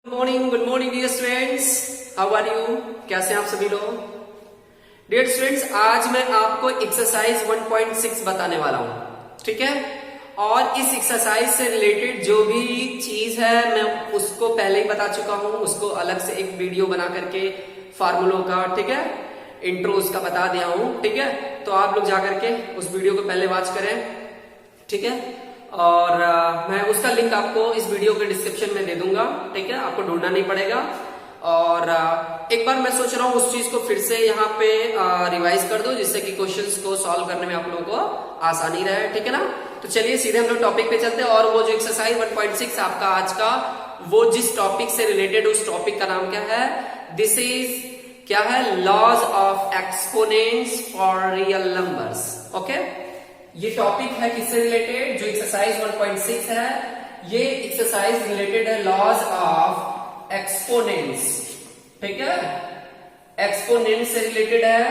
Good morning dear students. How are you? कैसे हैं आप सभी लोग? डियर स्टूडेंट्स, आज मैं आपको एक्सरसाइज 1.6 बताने वाला हूं, ठीक है। और इस एक्सरसाइज से रिलेटेड जो भी चीज है मैं उसको पहले ही बता चुका हूं, उसको अलग से एक वीडियो बना करके फार्मूलों का, ठीक है, इंट्रोज का बता दिया हूं, ठीक है। तो आप लोग जाकर के उस वीडियो को पहले वॉच करें, ठीक है। और मैं उसका लिंक आपको इस वीडियो के डिस्क्रिप्शन में दे दूंगा, ठीक है, आपको ढूंढना नहीं पड़ेगा। और एक बार मैं सोच रहा हूँ उस चीज को फिर से यहाँ पे रिवाइज कर दो, जिससे कि क्वेश्चंस को सॉल्व करने में आप लोगों को आसानी रहे, ठीक है ना। तो चलिए सीधे हम लोग टॉपिक पे चलते हैं। और वो जो एक्सरसाइज 1.6 आपका आज का, वो जिस टॉपिक से रिलेटेड, उस टॉपिक का नाम क्या है? दिस इज क्या है? Laws of exponents for real numbers. Okay, ये टॉपिक है किससे रिलेटेड? जो एक्सरसाइज 1.6 है, ये एक्सरसाइज रिलेटेड है लॉज ऑफ एक्सपोनेंट्स, ठीक है। एक्सपोनेंट से रिलेटेड है,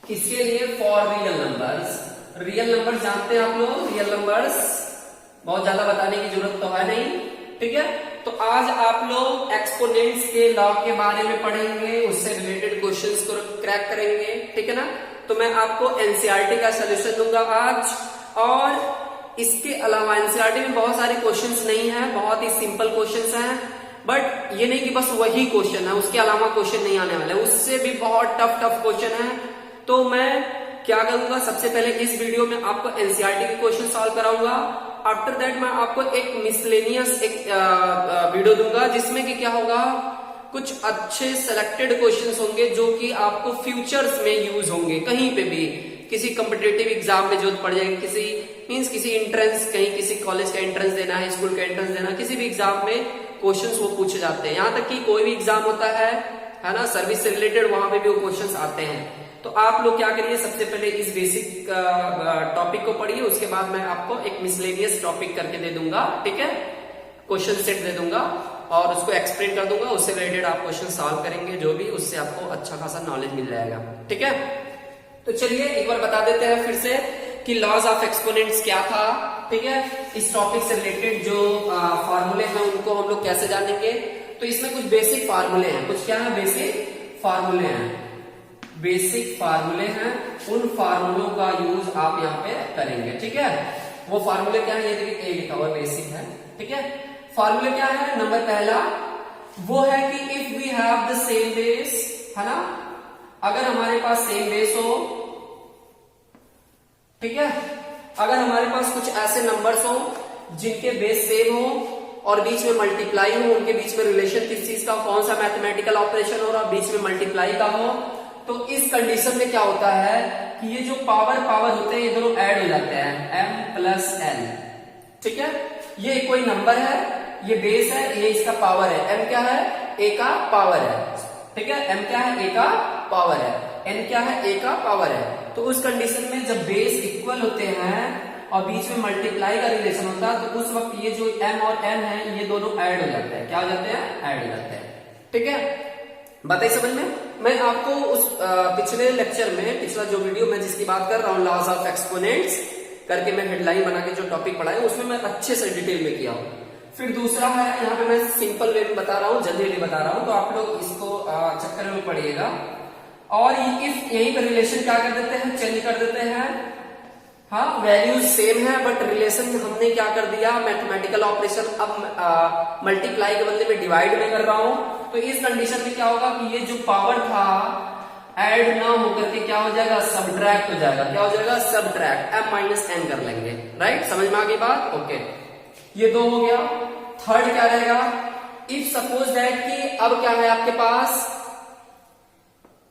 किसके लिए? For real numbers. Real numbers जानते हैं आप लोग, रियल नंबर्स बहुत ज्यादा बताने की जरूरत तो है नहीं, ठीक है। तो आज आप लोग एक्सपोनेंट्स के लॉ के बारे में पढ़ेंगे, उससे रिलेटेड क्वेश्चंस को क्रैक करेंगे, ठीक है ना। तो मैं आपको एनसीईआरटी का सलूशन दूंगा आज। और इसके अलावा एनसीईआरटी में बहुत सारे क्वेश्चंस नहीं है, बहुत ही सिंपल क्वेश्चंस हैं। बट ये नहीं कि बस वही क्वेश्चन है, उसके अलावा क्वेश्चन नहीं आने वाले, उससे भी बहुत टफ टफ क्वेश्चन है। तो मैं क्या करूंगा, सबसे पहले इस वीडियो में आपको एनसीईआरटी के क्वेश्चन सॉल्व कराऊंगा। आफ्टर दैट मैं आपको एक मिसलेनियस एक वीडियो दूंगा, जिसमें कि क्या होगा, कुछ अच्छे सेलेक्टेड क्वेश्चंस होंगे जो कि आपको फ्यूचर्स में यूज होंगे, कहीं पे भी किसी कॉम्पिटेटिव एग्जाम में जरूरत पड़ जाएगी, किसी एंट्रेंस, कहीं किसी कॉलेज का एंट्रेंस देना है, स्कूल का एंट्रेंस देना, किसी भी एग्जाम में क्वेश्चंस वो पूछे जाते हैं। यहां तक कि कोई भी एग्जाम होता है ना, सर्विस से रिलेटेड, वहां पे भी वो क्वेश्चंस आते हैं। तो आप लोग क्या करिए, सबसे पहले इस बेसिक टॉपिक को पढ़िए, उसके बाद मैं आपको एक मिसलेनियस टॉपिक करके दे दूंगा, ठीक है, क्वेश्चन सेट दे दूंगा और उसको एक्सप्लेन कर दूंगा। उससे रिलेटेड आप क्वेश्चन सॉल्व करेंगे, जो भी, उससे आपको अच्छा खासा नॉलेज मिल जाएगा, ठीक है। तो चलिए एक बार बता देते हैं फिर से कि लॉज ऑफ एक्सपोनेंट्स क्या था, ठीक है। इस टॉपिक से रिलेटेड जो फार्मूले हैं उनको हम लोग कैसे जानेंगे। तो इसमें कुछ बेसिक फार्मूले हैं, कुछ क्या है, बेसिक फार्मूले हैं, बेसिक फार्मूले हैं। उन फार्मूलों का यूज आप यहाँ पे करेंगे, ठीक है। वो फार्मूले क्या है, ये देखिए, ए लिखा हुआ बेसिक है, ठीक है। फार्मूले क्या है? नंबर पहला वो है कि if we have the same base, है ना, अगर हमारे पास सेम बेस हो, ठीक है, अगर हमारे पास कुछ ऐसे नंबर्स हो जिनके बेस सेम हो और बीच में मल्टीप्लाई हो, उनके बीच में रिलेशन किस चीज का, कौन सा मैथमेटिकल ऑपरेशन हो रहा, बीच में मल्टीप्लाई का हो, तो इस कंडीशन में क्या होता है कि ये जो पावर होते हैं, ये दोनों ऐड हो जाते हैं, m प्लस n, ठीक है। ये कोई नंबर है, ये बेस है, ये इसका पावर है, m क्या है, a का पावर है, ठीक है। m क्या है, a का पावर है, n क्या है, a का पावर है। तो उस कंडीशन में जब बेस इक्वल होते हैं और बीच में मल्टीप्लाई का रिलेशन होता है, तो उस वक्त ये जो m और n है, ये दोनों ऐड हो जाते हैं। क्या हो जाते हैं? ऐड हो जाते हैं, ठीक है। बताइए समझ में। मैं आपको उस पिछले लेक्चर में, पिछला जो वीडियो मैं जिसकी बात कर रहा हूँ, लॉज ऑफ एक्सपोनेंट्स करके मैं हेडलाइन बना के जो टॉपिक पढ़ाया, उसमें मैं अच्छे से डिटेल में किया हूँ। फिर दूसरा है, यहाँ पे मैं सिंपल वे में बता रहा हूँ, जल्दी बता रहा हूँ, तो आप लोग इसको चक्कर में पढ़िएगा। और इफ यही पर रिलेशन क्या कर देते हैं, चेंज कर देते हैं, हाँ, वैल्यूज सेम है बट रिलेशन हमने क्या कर दिया, मैथमेटिकल ऑपरेशन, अब मल्टीप्लाई के बदले में डिवाइड में कर रहा हूं। तो इस कंडीशन में क्या होगा कि ये जो पावर था ऐड ना होकर के क्या हो जाएगा, सबट्रैक्ट हो जाएगा। क्या हो जाएगा? सबट्रैक्ट, m माइनस n कर लेंगे, राइट। समझ में आ गई बात? ओके, ये दो हो गया। थर्ड क्या रहेगा, इफ सपोज दैट कि अब क्या है आपके पास,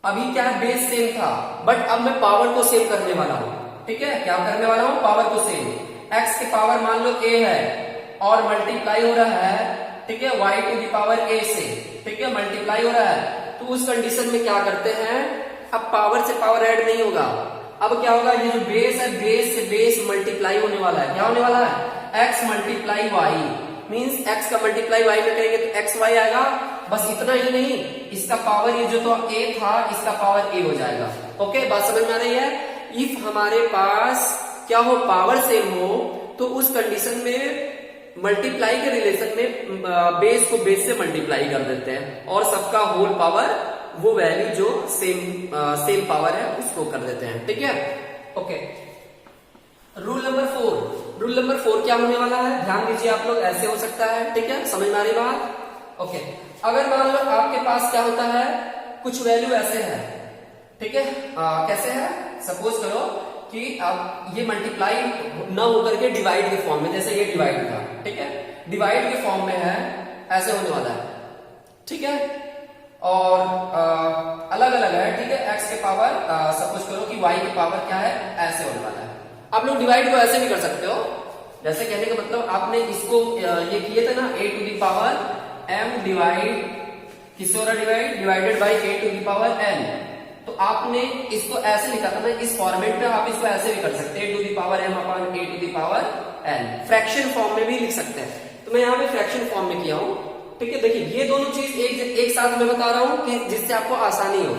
अभी क्या है, बेस सेम था बट अब मैं पावर को सेम करने वाला हूं, ठीक है। क्या करने वाला हूं? पावर को सेम। x की पावर मान लो a है और मल्टीप्लाई हो रहा है, ठीक है, y to the power a से, ठीक है, मल्टीप्लाई हो रहा है। तो उस कंडीशन में क्या करते हैं, अब पावर से पावर ऐड नहीं होगा, अब क्या होगा, ये जो बेस है, बेस से बेस मल्टीप्लाई होने वाला है। क्या होने वाला है? x multiply y, means x का मल्टीप्लाई y में करेंगे तो xy आएगा। बस इतना ही नहीं, इसका पावर ये जो तो a था, इसका पावर a हो जाएगा। ओके, बात समझ में आ रही है। इफ हमारे पास क्या हो, पावर सेम हो, तो उस कंडीशन में मल्टीप्लाई के रिलेशन में बेस को बेस से मल्टीप्लाई कर देते हैं और सबका होल पावर वो वैल्यू जो सेम पावर है उसको कर देते हैं। ठीक है, ओके। रूल नंबर 4 क्या होने वाला है, ध्यान दीजिए आप लोग, ऐसे हो सकता है। ठीक है, समझ में आ रही बात? ओके, अगर मान लो आपके पास क्या होता है, कुछ वैल्यू ऐसे है। ठीक है, कैसे है, सपोज करो कि अब ये मल्टीप्लाई न होकर के डिवाइड के फॉर्म में, जैसे ये डिवाइड था। ठीक है, डिवाइड के फॉर्म में है, ऐसे होने वाला है। ठीक है, और अलग अलग है। ठीक है, एक्स के पावर सपोज करो कि वाई के पावर क्या है, ऐसे होने वाला है। आप लोग डिवाइड को ऐसे भी कर सकते हो, जैसे कहने का मतलब आपने इसको ये किए थे ना, a to the power m divide किससे हो रहा divide, divided by a to the power n। तो आपने इसको ऐसे लिखा था ना, इस फॉर्मेट में आप इसको ऐसे भी कर सकते हैं, a to the power m upon a to the power n। Fraction form में भी लिख सकते हैं, तो मैं यहाँ पे फ्रैक्शन फॉर्म में किया हूं। ठीक है, देखिए ये दोनों चीज एक साथ मैं बता रहा हूं कि जिससे आपको आसानी हो।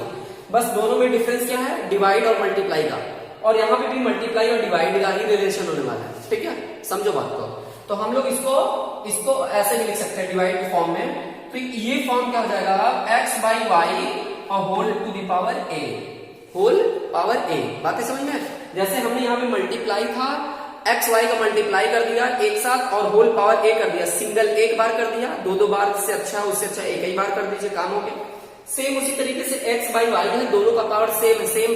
बस दोनों में डिफरेंस क्या है, डिवाइड और मल्टीप्लाई का, और यहाँ पे भी मल्टीप्लाई और डिवाइड का ही रिलेशन होने वाला है। ठीक है, समझो बात को। तो हम लोग इसको ऐसे भी लिख सकते हैं डिवाइड के फॉर्म में। तो ये फॉर्म क्या हो जाएगा, x बाई वाई और whole to the power a, whole power a। बातें समझ में? जैसे हमने यहाँ पे मल्टीप्लाई था, x y का मल्टीप्लाई कर दिया एक साथ और होल पावर a कर दिया, सिंगल एक बार कर दिया, दो बार से अच्छा, उससे अच्छा एक ही बार कर दीजिए, काम हो गया। सेम उसी तरीके से x बाई वाई है, दोनों का पावर सेम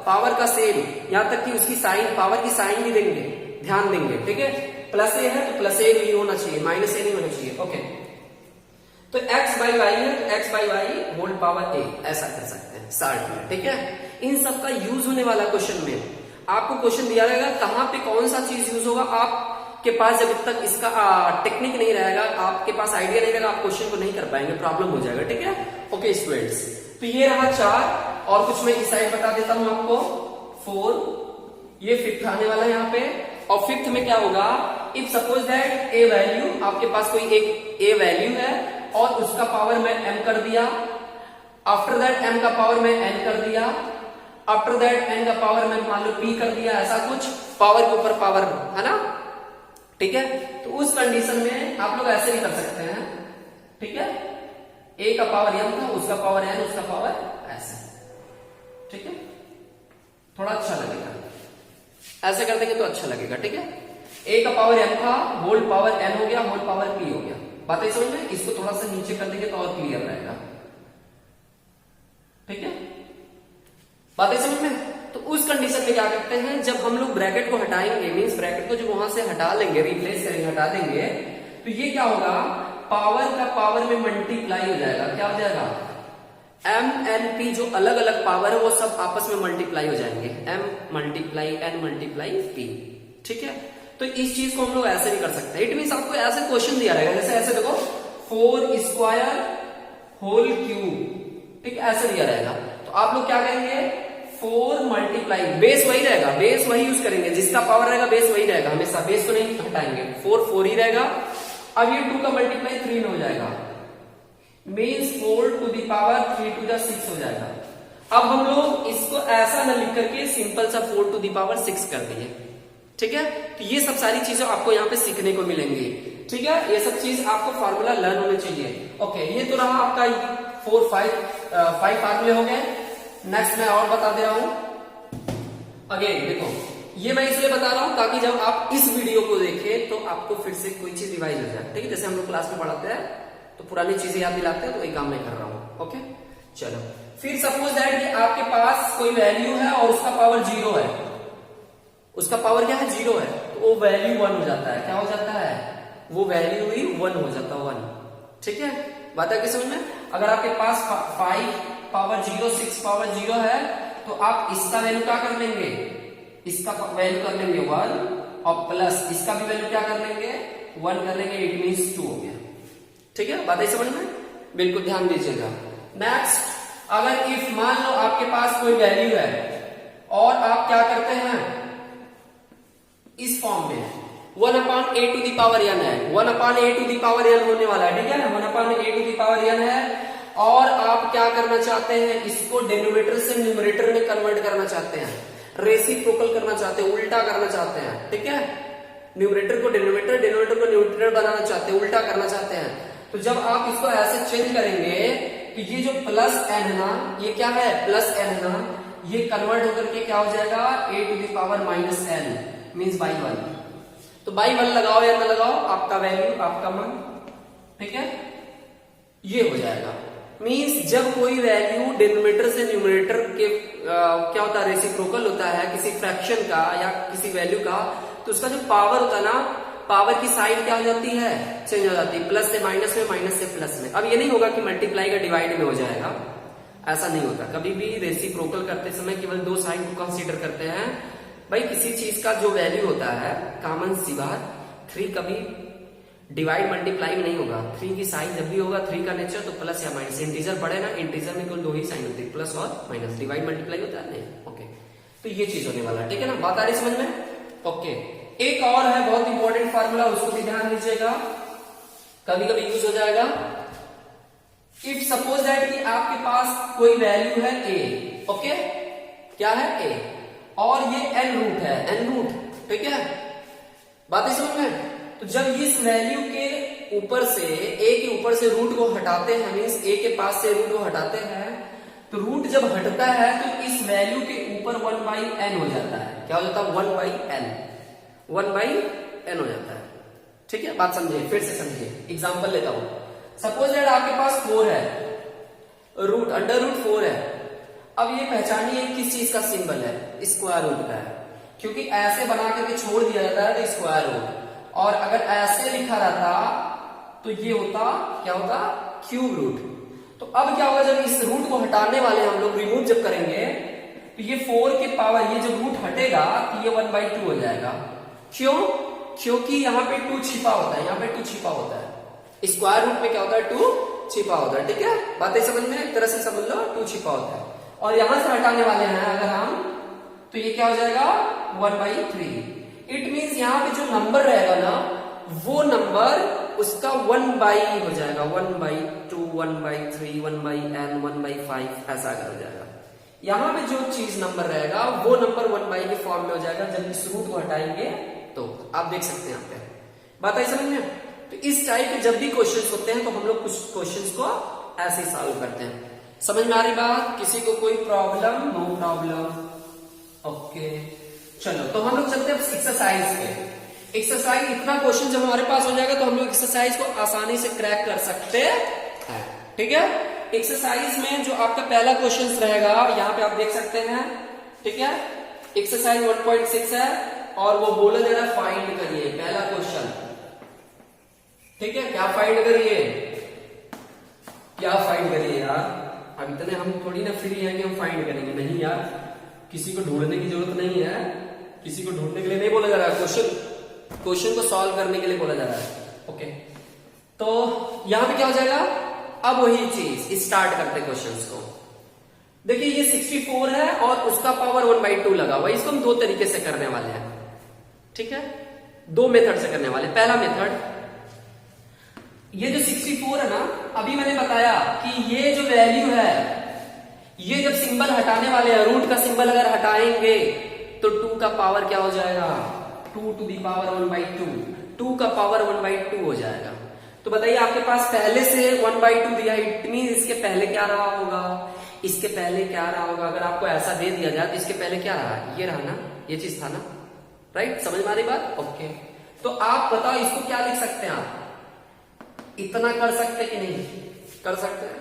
पावर का सेम, यहां तक कि उसकी साइन, पावर की साइन भी देंगे, ध्यान देंगे। ठीक है, प्लस ए है तो प्लस ए भी होना चाहिए, माइनस ए नहीं होना चाहिए। ओके, तो x बाई वाई है तो x by y whole power a, ऐसा कर सकते हैं शार्ट में। ठीक है, इन सब का यूज होने वाला क्वेश्चन में आपको क्वेश्चन दिया रहेगा, कहां पे कौन सा चीज यूज होगा। आपके पास जब तक इसका टेक्निक नहीं रहेगा, आपके पास आइडिया नहीं रहेगा, आप क्वेश्चन को नहीं कर पाएंगे, प्रॉब्लम हो जाएगा। ठीक है, ओके स्टूडेंट्स, तो ये रहा 4, और कुछ मैं इस साइड बता देता हूं आपको, 4, ये फिफ्थ आने वाला है यहाँ पे। और फिफ्थ में क्या होगा, if suppose that A value, आपके पास कोई एक ए वैल्यू है और उसका पावर मैं m कर दिया, आफ्टर दैट m का पावर मैं n कर दिया, आफ्टर दैट n का पावर मैं मान लो p कर दिया, ऐसा कुछ पावर के ऊपर पावर है ना। ठीक है, तो उस कंडीशन में आप लोग ऐसे भी कर सकते हैं। ठीक है, a का पावर m था, उसका पावर n, उसका पावर ऐसे। ठीक है, थोड़ा अच्छा लगेगा, ऐसे कर देंगे तो अच्छा लगेगा। ठीक है, a का पावर m था, होल पावर n हो गया, होल पावर p हो गया। बातें समझ में? इसको थोड़ा सा नीचे कर देंगे तो और क्लियर रहेगा। ठीक है, बातें समझ में? तो उस कंडीशन में क्या करते हैं, जब हम लोग ब्रैकेट को हटाएंगे, मींस ब्रैकेट को जब वहां से हटा लेंगे, रिप्लेस करेंगे, हटा देंगे, तो ये क्या होगा, पावर का पावर में मल्टीप्लाई हो जाएगा। क्या हो जाएगा, m n p जो अलग अलग पावर है वो सब आपस में मल्टीप्लाई हो जाएंगे, m multiply n multiply p। ठीक है, तो इस चीज को हम लोग ऐसे भी कर सकते हैं। इट मींस आपको ऐसे क्वेश्चन दिया रहेगा, जैसे ऐसे देखो 4 स्क्वायर होल क्यूब। ठीक है, ऐसे दिया रहेगा, तो आप लोग क्या करेंगे, 4 मल्टीप्लाई, बेस वही रहेगा, बेस वही यूज करेंगे, जिसका पावर रहेगा बेस वही रहेगा हमेशा, बेस को नहीं हटाएंगे, 4 ही रहेगा। अब ये 2 का मल्टीप्लाई 3 में हो जाएगा, means 4 to the power 3 to the 6 हो जाएगा। अब हम लोग इसको ऐसा न लिख करके सिंपल सा 4 टू दी पावर 6 कर दिए। ठीक है, तो ये सब सारी चीजें आपको यहाँ पे सीखने को मिलेंगी। ठीक है, ये सब चीज आपको फॉर्मूला लर्न होने चाहिए। ओके, ये तो रहा आपका 5 फार्मूले हो गए। नेक्स्ट मैं और बता दे रहा हूं। अगेन देखो, ये मैं इसलिए बता रहा हूं ताकि जब आप इस वीडियो को देखें तो आपको फिर से कोई चीज रिवाइज हो जाए। ठीक है, जैसे हम लोग क्लास में पढ़ाते हैं तो पुरानी चीजें याद दिलाते हैं, तो वही काम मैं कर रहा हूं। ओके, चलो, फिर सपोज दैट कि आपके पास कोई वैल्यू है और उसका पावर 0 है, उसका पावर क्या है, 0 है, तो वो वैल्यू 1 हो जाता है। क्या हो जाता है, वो वैल्यू ही 1 हो जाता है, 1। ठीक है, बात है कि समझ में? अगर आपके पास 5 पावर 0, 6 पावर 0 है, तो आप इसका वैल्यू क्या कर लेंगे, इसका वैल्यू कर लेंगे 1, और प्लस इसका भी वैल्यू क्या कर लेंगे, 1 कर लेंगे, इट मीन्स 2 हो गया। ठीक है, बात है समझ में? बिल्कुल ध्यान दीजिएगा। नेक्स्ट, अगर इफ मान लो आपके पास कोई वैल्यू है और आप क्या करते हैं, इस फॉर्म में 1 upon a to the power n है, 1 upon a to the power n होने वाला है। ठीक है, 1 upon a to the power n है, और आप क्या करना चाहते हैं, इसको डिनोमिनेटर से न्यूमरेटर में कन्वर्ट करना चाहते हैं, रेसिप्रोकल करना चाहते हैं, उल्टा करना चाहते हैं। ठीक है, न्यूमरेटर को डिनोमिनेटर, डिनोमिनेटर को न्यूमरेटर बनाना चाहते हैं, उल्टा करना चाहते हैं। तो जब आप इसको ऐसे चेंज करेंगे तो ये जो प्लस एन है ना, ये क्या है, प्लस एन है ना, ये कन्वर्ट होकर के क्या हो जाएगा, a to the power minus n means by one. तो बाई वन लगाओ या ना लगाओ, आपका वैल्यू आपका मन, ठीक है, ये हो जाएगा। मीन्स जब कोई वैल्यू डिनोमिनेटर से न्यूमरेटर के क्या होता है, रेसिप्रोकल होता है किसी फ्रैक्शन का या किसी वैल्यू का, तो उसका जो पावर होता है ना, पावर की साइड क्या हो जाती है, चेंज हो जाती है, प्लस से माइनस में, माइनस से प्लस में। अब ये नहीं होगा कि मल्टीप्लाई का डिवाइड में हो जाएगा, ऐसा नहीं होता। कभी भी रेसिप्रोकल करते समय केवल दो साइड को कंसीडर करते हैं। भाई किसी चीज का जो वैल्यू होता है, कॉमन सी बात, 3 कभी डिवाइड मल्टीप्लाई में नहीं होगा। 3 की साइन जब भी होगा, 3 का नेचर तो प्लस या माइनस। इंटीजर पढ़े ना, इंटीजर में केवल 2 ही साइन होती है, प्लस और माइनस। डिवाइड मल्टीप्लाई होता है नहीं। ओके, तो ये चीज होने वाला है, ठीक है ना, बात आ रही समझ में। ओके, एक और है बहुत इंपॉर्टेंट फार्मूला, उसको भी ध्यान दीजिएगा, कभी कभी यूज हो जाएगा। इफ सपोज दैट कि आपके पास कोई वैल्यू है ए, ओके, क्या है ए, और ये एन रूट है, एन रूट, ठीक है, बात समझ में। तो जब इस वैल्यू के ऊपर से, ए के ऊपर से रूट को हटाते हैं, मीन्स ए के पास से रूट को हटाते हैं, तो रूट जब हटता है तो इस वैल्यू के ऊपर 1/n हो जाता है। क्या हो जाता है, 1/n, 1/n हो जाता है, ठीक है, बात समझिए, फिर से समझिए, एग्जांपल लेता हूं। सपोज दैट आपके पास 4 है, रूट अंडर रूट 4 है। अब ये पहचानिए किस चीज का सिंबल है, स्क्वायर रूट का है, क्योंकि ऐसे बना करके छोड़ दिया जाता है तो स्क्वायर रूट, और अगर ऐसे लिखा रहता तो ये होता, क्या होता, क्यूब रूट। तो अब क्या होगा, जब इस रूट को हटाने वाले हम लोग रिमूव जब करेंगे, तो ये 4 के पावर, ये जब रूट हटेगा तो ये 1/2 हो जाएगा। क्यों, क्योंकि यहाँ पे 2 छिपा होता है, यहाँ पे 2 छिपा होता है। स्क्वायर रूट में क्या होता है, 2 छिपा होता है, ठीक है, बातें समझ में, एक तरह से समझ लो, 2 छिपा होता है। और यहां से हटाने वाले हैं अगर हम, तो ये क्या हो जाएगा, 1/3। इट मीन्स यहाँ पे जो नंबर रहेगा ना, वो नंबर उसका 1/, हो जाएगा 1/2, 1/3, 1/n, 1/5, ऐसा अगर हो जाएगा। यहां पे जो चीज नंबर रहेगा वो नंबर 1/, के फॉर्म में हो जाएगा जब इस रूट को हटाएंगे। तो आप देख सकते हैं यहाँ पे, बात आई समझ में। तो इस टाइप के जब भी क्वेश्चंस होते हैं तो हम लोग कुछ क्वेश्चंस को ऐसे सॉल्व करते हैं। समझ में आ रही बात, किसी को कोई प्रॉब्लम, नो प्रॉब्लम, ओके। चलो तो हम लोग चलते हैं एक्सरसाइज पे। एक्सरसाइज, इतना क्वेश्चन जब हमारे पास हो जाएगा तो हम लोग एक्सरसाइज को आसानी से क्रैक कर सकते हैं, ठीक है। एक्सरसाइज में जो आपका पहला क्वेश्चन रहेगा, यहाँ पे आप देख सकते हैं, ठीक है, एक्सरसाइज 1.6 है और वो बोला जा रहा है फाइंड करिए, पहला क्वेश्चन, ठीक है, क्या फाइंड करिए, क्या फाइंड करिए यार। अब इतने हम थोड़ी ना फ्री है कि हम फाइंड करेंगे, नहीं यार, किसी को ढूंढने की जरूरत नहीं है, किसी को ढूंढने के लिए नहीं बोला जा रहा है, क्वेश्चन को सॉल्व करने के लिए बोला जा रहा है, ओके। तो यहां पे क्या हो जाएगा, अब वही चीज स्टार्ट करते क्वेश्चंस को। देखिए ये 64 है और उसका पावर 1/2 लगा हुआ है। इसको हम 2 तरीके से करने वाले हैं, ठीक है, 2 मेथड से करने वाले। पहला मेथड, ये जो 64 है ना, अभी मैंने बताया कि ये जो वैल्यू है, ये जब सिंबल हटाने वाले हैं, रूट का सिंबल अगर हटाएंगे तो 2 का पावर क्या हो जाएगा, 2 to the power 1/2, 2 का पावर 1/2 हो जाएगा। तो बताइए आपके पास पहले से 1/2 दिया, इट मीन इसके पहले क्या रहा होगा, इसके पहले क्या रहा होगा। अगर आपको ऐसा दे दिया जाए तो इसके पहले क्या रहा, ये रहा ना, ये चीज था ना, राइट, समझ में आ रही बात, ओके। तो आप बताओ इसको क्या लिख सकते हैं, आप इतना कर सकते कि नहीं कर सकते।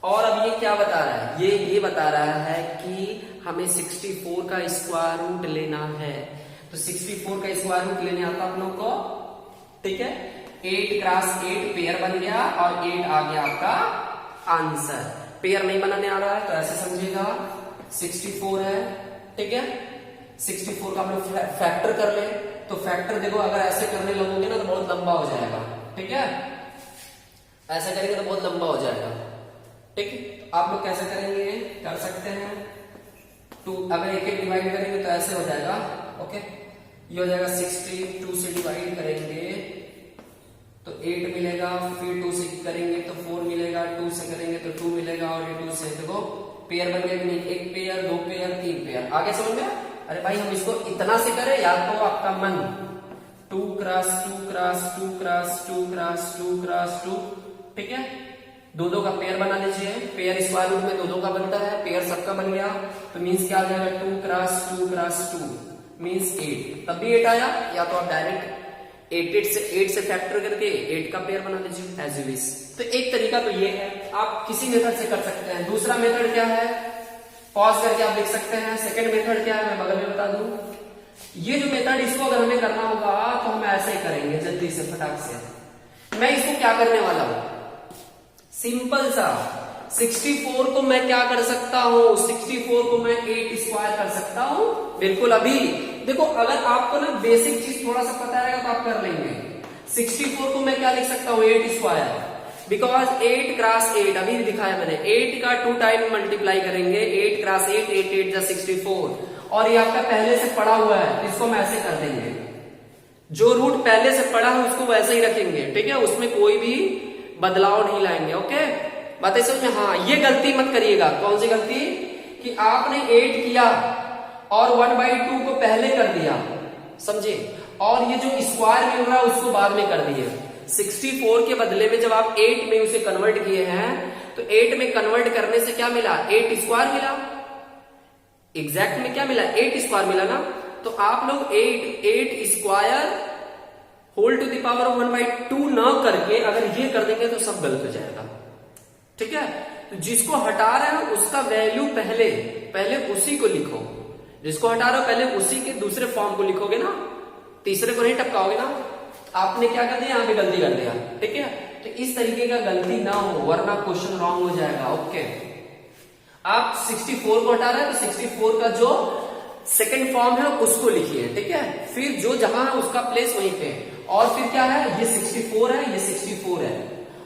और अब ये क्या बता रहा है, ये बता रहा है कि हमें 64 का स्क्वायर रूट लेना है। तो 64 का स्क्वायर रूट लेने आता आप लोग को, ठीक है, 8 × 8 पेयर बन गया और 8 आ गया आपका आंसर। पेयर नहीं बनाने आ रहा है तो ऐसे समझिएगा, 64 है, ठीक है, 64 का हम लोग फैक्टर कर ले। तो फैक्टर देखो, अगर ऐसे करने लगोगे ना तो बहुत लंबा हो जाएगा, ठीक है, ऐसे करेंगे तो बहुत लंबा हो जाएगा, ठीक है। तो आप लोग कैसे करेंगे, कर सकते हैं 2, अगर 1 डिवाइड करेंगे तो ऐसे हो जाएगा, ओके, ये हो जाएगा 60, 2 से डिवाइड करेंगे तो 8 मिलेगा, फिर 2 से करेंगे तो 4 मिलेगा, 2 से करेंगे तो 2 मिलेगा, और ये 2 से देखो पेयर बन गया, 1 पेयर, 2 पेयर, 3 पेयर। आगे समझ में, अरे भाई हम इसको इतना से करें या तो आपका मन, 2 cross 2 cross 2 cross 2 cross 2 cross 2, ठीक है। दो दो का पेयर बना लीजिए, पेयर स्क्वायर रूट में दो दो का बनता है, पेयर सबका बन गया, तो मीन्स क्या आ जाएगा 2 क्रॉस 2 क्रॉस 2 मीन्स 8, तब भी 8 आया। या तो आप डायरेक्ट 8 से फैक्टर करके 8 का पेयर बना लीजिए एज यू विश। तो एक तरीका तो ये है, आप किसी मेथड से कर सकते हैं। दूसरा मेथड क्या है, पॉज करके आप लिख सकते हैं। सेकंड मेथड क्या है, मैं बगल में बता दूं। ये जो मेथड, इसको अगर हमें करना होगा तो हम ऐसे ही करेंगे जल्दी से फटाक से। मैं इसको क्या करने वाला हूं, सिंपल सा 64 को मैं क्या कर सकता हूं, 64 को मैं 8 स्क्वायर कर सकता हूं। बिल्कुल, अभी देखो अगर आपको ना बेसिक चीज थोड़ा सा पता रहेगा तो आप कर लेंगे। 64 को मैं क्या लिख सकता हूं, 8 स्क्वायर, बिकॉज 8 क्रॉस 8 अभी दिखाया मैंने, 8 का 2 टाइम मल्टीप्लाई करेंगे, 8 क्रॉस 8, 8 8 जा 64, और ये आपका पहले से पड़ा हुआ है, इसको हम ऐसे कर देंगे। जो रूट पहले से पड़ा है उसको वैसे ही रखेंगे, ठीक है, उसमें कोई भी बदलाव नहीं लाएंगे। ओके, बातें समझ में। हाँ, ये गलती मत करिएगा। कौन सी गलती, कि आपने 8 किया और 1/2 को पहले कर दिया, समझे, और ये जो स्क्वायर मिल रहा है उसको बाद में कर दिए। 64 के बदले में जब आप 8 में उसे कन्वर्ट किए हैं, तो 8 में कन्वर्ट करने से क्या मिला, 8 स्क्वायर मिला। एग्जैक्ट में क्या मिला, 8 स्क्वायर मिला ना। तो आप लोग 8 square whole to the power 1/2 न करके अगर ये कर देंगे तो सब गलत हो जाएगा, ठीक है। तो जिसको हटा रहे हो उसका वैल्यू पहले उसी को लिखो, जिसको हटा रहे हो पहले उसी के दूसरे फॉर्म को लिखोगे ना, तीसरे को नहीं टपकाओगे ना। आपने क्या कर दिया, यहां पे गलती कर दिया, ठीक है। तो इस तरीके का गलती ना हो, वरना क्वेश्चन रॉन्ग हो जाएगा। ओके, आप 64 को हटा रहे हैं तो 64 का जो सेकंड फॉर्म है उसको लिखिए, ठीक है। फिर जो जहां है उसका प्लेस वहीं पे, और फिर क्या है, ये 64 है, ये 64 है,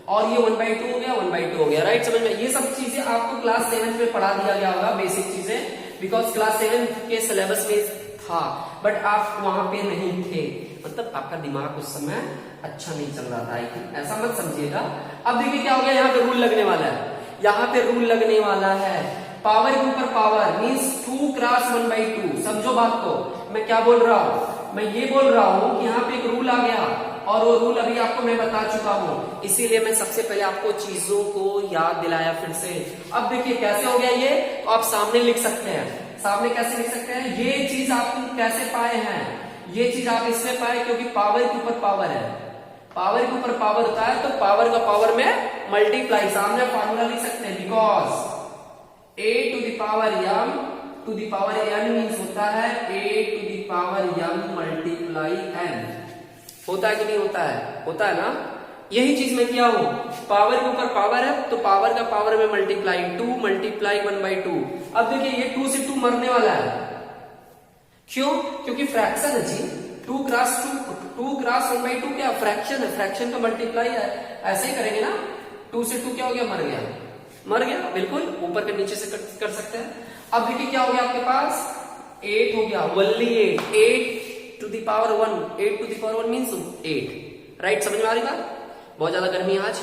और ये 1/2 हो गया, 1/2 हो गया। राइट, समझ में। ये सब चीजें आपको क्लास 7 में पढ़ा दिया गया होगा, बेसिक चीजें, बिकॉज क्लास 7 के सिलेबस में था, बट आप वहां पे नहीं थे, मतलब आपका दिमाग उस समय अच्छा नहीं चल रहा था, ऐसा मत समझिएगा। अब देखिए क्या हो गया, यहाँ पे रूल लगने वाला है, यहाँ पे रूल लगने वाला है। पावर के ऊपर पावर मीन्स 2 क्रॉस 1/2। समझो बात को, मैं क्या बोल रहा हूं, मैं ये बोल रहा हूं कि यहाँ पे एक रूल आ गया, और वो रूल अभी आपको मैं बता चुका हूं, इसीलिए मैं सबसे पहले आपको चीजों को याद दिलाया फिर से। अब देखिए कैसे हो गया ये, तो आप सामने लिख सकते हैं। सामने कैसे लिख सकते हैं, ये चीज आप कैसे पाए हैं, ये चीज आप इसलिए पाए क्योंकि पावर के ऊपर पावर है, पावर के ऊपर पावर होता है, तो पावर का पावर में मल्टीप्लाई, सामने फॉर्मूला लिख सकते हैं, because a to the power m to the power n means होता है a to the power m multiply n। होता है कि नहीं होता है, होता है ना। यही चीज मैं किया हूं, पावर के ऊपर पावर है तो पावर का पावर में मल्टीप्लाई, 2 मल्टीप्लाई 1/2। अब देखिए ये 2 से 2 मरने वाला है, क्यों, क्योंकि फ्रैक्शन है जी। 2 क्रॉस 1/2 क्या फ्रैक्शन है, फ्रैक्शन का मल्टीप्लाई है, ऐसे ही करेंगे ना। 2 से 2 क्या हो गया, मर गया, मर गया, बिल्कुल ऊपर के नीचे से कर सकते हैं। अब देखिए क्या हो गया आपके पास, 8 हो गया, only 8 to the power 1, 8 to the power 1 means 8। Right, समझ में आ रही बात। बहुत ज्यादा गर्मी है आज।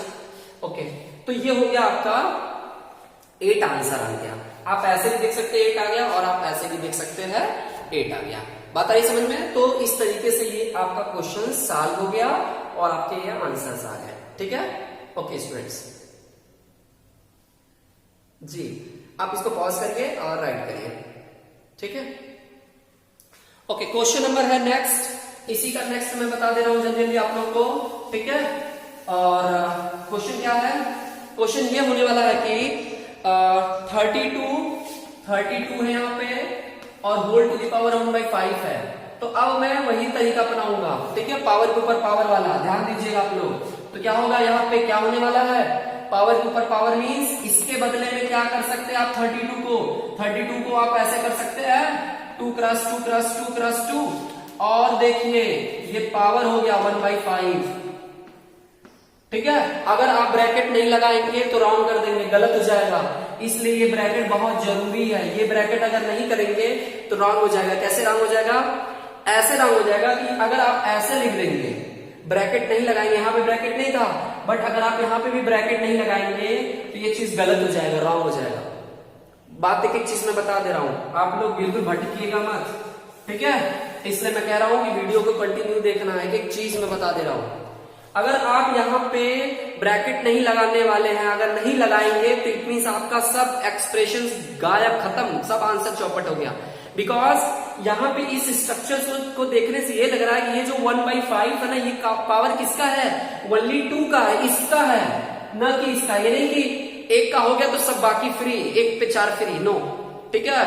ओके, तो ये हो गया आपका 8 आंसर आ गया। आप ऐसे भी देख सकते हैं 8 आ गया, और आप ऐसे भी देख सकते हैं 8 आ गया। बात आ रही समझ में। तो इस तरीके से ये आपका क्वेश्चन सॉल्व हो गया और आपके ये आंसर्स आ गए, ठीक है। ओके स्टूडेंट्स जी, आप इसको पॉज करके और राइट करिए, ठीक है। ओके, क्वेश्चन नंबर है नेक्स्ट, इसी का नेक्स्ट मैं बता दे रहा हूं जल्दी जल्दी आप लोग को, ठीक है। और क्वेश्चन क्या है, क्वेश्चन ये होने वाला है कि 32 है यहाँ पे, और होल टू द पावर 1/5 है। तो अब मैं वही तरीका अपनाऊंगा, ठीक है, पावर के ऊपर पावर वाला, ध्यान दीजिएगा आप लोग। तो क्या होगा, यहाँ पे क्या होने वाला है, पावर के ऊपर पावर मीन्स इसके बदले में क्या कर सकते हैं आप, 32 को आप ऐसे कर सकते हैं 2 क्रॉस 2 क्रॉस 2 क्रॉस 2, और देखिए ये पावर हो गया 1/5, ठीक है। अगर आप ब्रैकेट नहीं लगाएंगे तो राउंड कर देंगे, गलत हो जाएगा, इसलिए ये ब्रैकेट बहुत जरूरी है। ये ब्रैकेट अगर नहीं करेंगे तो रॉन्ग हो जाएगा। कैसे रॉन्ग हो जाएगा, ऐसे रॉन्ग हो जाएगा कि अगर आप ऐसे लिख देंगे, ब्रैकेट नहीं लगाएंगे, यहाँ पे ब्रैकेट नहीं था, बट अगर आप यहाँ पे भी ब्रैकेट नहीं लगाएंगे तो ये चीज गलत हो जाएगा, रॉन्ग हो जाएगा। बात एक एक चीज मैं बता दे रहा हूं, आप लोग बिल्कुल भटकिएगा मत, ठीक है। इसलिए मैं कह रहा हूं कि वीडियो को कंटिन्यू देखना है, एक चीज मैं बता दे रहा हूं। अगर आप यहाँ पे ब्रैकेट नहीं लगाने वाले हैं, अगर नहीं लगाएंगे तो इट मींस आपका सब एक्सप्रेशन गायब, खत्म, सब आंसर चौपट हो गया। बिकॉज यहाँ पे इस स्ट्रक्चर को देखने से ये लग रहा है कि ये जो 1/5 है ना, ये पावर किसका है, ओनली 2 का है, इसका है, न कि इसका। ये नहीं कि एक का हो गया तो सब बाकी फ्री, एक पे 4 फ्री, नो, ठीक है।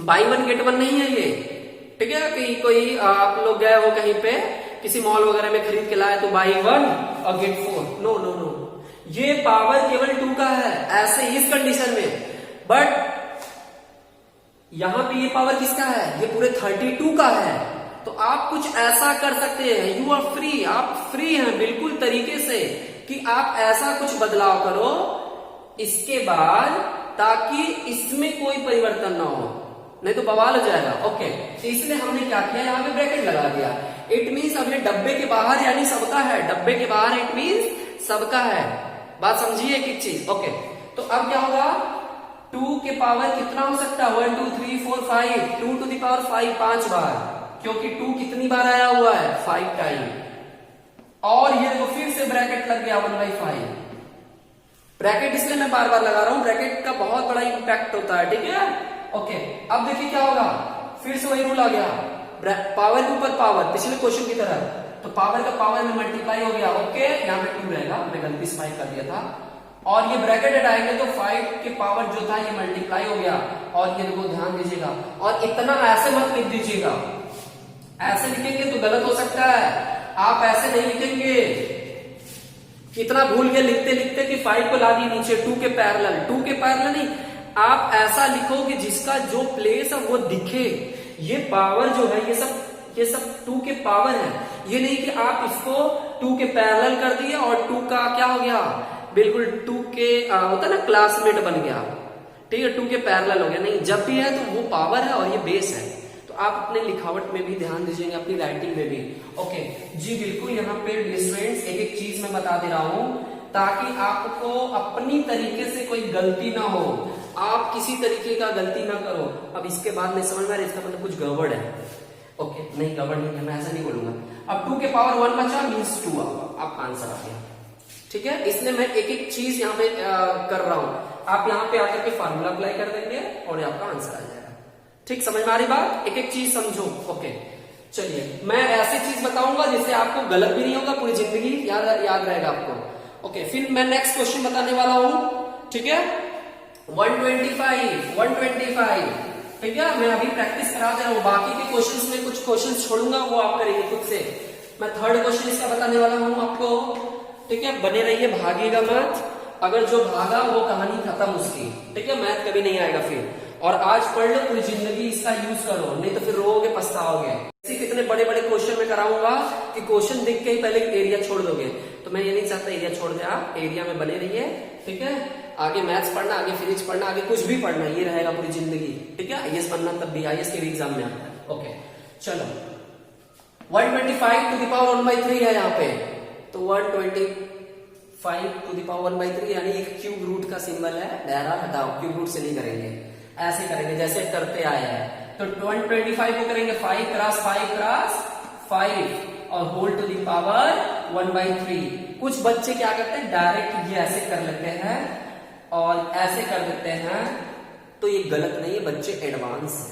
बाई 1 गेट 1 नहीं है ये, ठीक है। कि कोई आप लोग गए हो कहीं पे किसी मॉल वगैरह में खरीद के लाए तो बाई 1 और गेट 4, नो नो नो, ये पावर केवल 2 का है, ऐसे इस कंडीशन में। बट यहां पे ये पावर किसका है, ये पूरे 32 का है। तो आप कुछ ऐसा कर सकते हैं, यू आर फ्री, आप फ्री हैं बिल्कुल तरीके से कि आप ऐसा कुछ बदलाव करो इसके बाद, ताकि इसमें कोई परिवर्तन ना हो, नहीं तो बवाल हो जाएगा। ओके, तो इसलिए हमने क्या किया, यहाँ पे ब्रैकेट लगा दिया। इट मीन्स अब ये डब्बे के बाहर यानी सबका है, डब्बे के बाहर इट मीन्स सबका है। बात समझिए एक चीज। ओके, तो अब क्या होगा, 2 के पावर कितना हो सकता है, 1 2 3 4 5, 2 to the power 5 5 बार, क्योंकि 2 कितनी बार आया हुआ है, 5 टाइम। और ये देखो फिर से ब्रैकेट लग गया 1/5। ब्रैकेट इसलिए मैं बार बार लगा रहा हूं, ब्रैकेट का बहुत बड़ा इंपैक्ट होता है, ठीक है। ओके, अब देखिए क्या होगा, फिर से वही रूल आ गया, पावर के ऊपर पावर, पिछले क्वेश्चन की तरह। तो पावर का पावर में मल्टीप्लाई हो गया। ओके, यहाँ पे 2 रहेगा, मैं गलती से 5 कर दिया था। और ये ब्रैकेट हटाएंगे तो 5 के पावर जो था ये मल्टीप्लाई हो गया। और ये देखो ध्यान दीजिएगा, और इतना ऐसे मत लिख दीजिएगा, ऐसे लिखेंगे तो गलत हो सकता है। आप ऐसे नहीं लिखेंगे, कितना भूल गए लिखते लिखते कि 5 को ला दी नीचे, 2 के पैरेलल, 2 के पैरेलल नहीं, आप ऐसा लिखो कि जिसका जो प्लेस है वो दिखे। ये पावर जो है ये सब 2 के पावर है, ये नहीं कि आप इसको 2 के पैरेलल कर दिए और 2 का क्या हो गया, बिल्कुल 2 के होता ना क्लासमेट बन गया, ठीक है, 2 के पैरेलल हो गया। नहीं, जब भी है तो वो पावर है और ये बेस है। तो आप अपने लिखावट में भी ध्यान दीजिएगा, अपनी राइटिंग में भी। ओके जी, बिल्कुल। यहाँ पे स्टूडेंट्स एक एक चीज मैं बता दे रहा हूं ताकि आपको अपनी तरीके से कोई गलती ना हो, आप किसी तरीके का गलती ना करो। अब इसके बाद नहीं समझ में आ रहा, इसका मतलब कुछ गड़बड़ है। ओके, नहीं गड़बड़ नहीं है, मैं ऐसा नहीं बोलूंगा। अब 2 के पावर 1 बचा मीन्स 2 आपका आंसर आ गया, ठीक है। इसलिए मैं एक एक चीज यहाँ पे कर रहा हूं, आप यहाँ पे आकर के फार्मूला अप्लाई कर देंगे और ये आपका आंसर आ जाएगा। ठीक, समझ में आ रही बात, एक एक चीज समझो। ओके, चलिए मैं ऐसी चीज बताऊंगा जिससे आपको गलत भी नहीं होगा, पूरी जिंदगी याद रहेगा आपको। ओके, फिर मैं नेक्स्ट क्वेश्चन बताने वाला हूं, ठीक है। 125, ठीक है। मैं अभी प्रैक्टिस करा दे रहा हूं, बाकी के क्वेश्चंस में कुछ क्वेश्चंस छोड़ूंगा, वो आप करेंगे खुद से। मैं थर्ड क्वेश्चन इसका बताने वाला हूं आपको, ठीक है। बने रहिए, भागिएगा मत, अगर जो भागा वो कहानी खत्म उसकी, ठीक है। मैथ कभी नहीं आएगा फिर। और आज पढ़ लो, पूरी जिंदगी इसका यूज करो, नहीं तो फिर रोओगे पछताओगे। ऐसे कितने बड़े बड़े क्वेश्चन में कराऊंगा कि क्वेश्चन देख के ही पहले एरिया छोड़ दोगे, तो मैं ये नहीं चाहता एरिया छोड़ दे, आप एरिया में बने रहिए, ठीक है। आगे मैथ्स पढ़ना, आगे फिजिक्स पढ़ना, आगे कुछ भी पढ़ना, ये रहेगा पूरी जिंदगी, ठीक है। आईएएस बनना तब भी, आईएएस के एग्जाम में आता है। ओके, चलो 125 to the power 1/3 है यहाँ पे, तो 125 to the power 1/3 यानी एक क्यूब रूट का सिंबल है, दायरा हटाओ, क्यूब रूट से नहीं करेंगे, ऐसे करेंगे जैसे करते आए हैं। तो 125 को करेंगे 5 क्रॉस 5 और होल टू दी पावर 1/3। कुछ बच्चे क्या करते हैं, डायरेक्ट ये ऐसे कर लेते हैं और ऐसे कर देते हैं, तो ये गलत नहीं है, बच्चे एडवांस हैं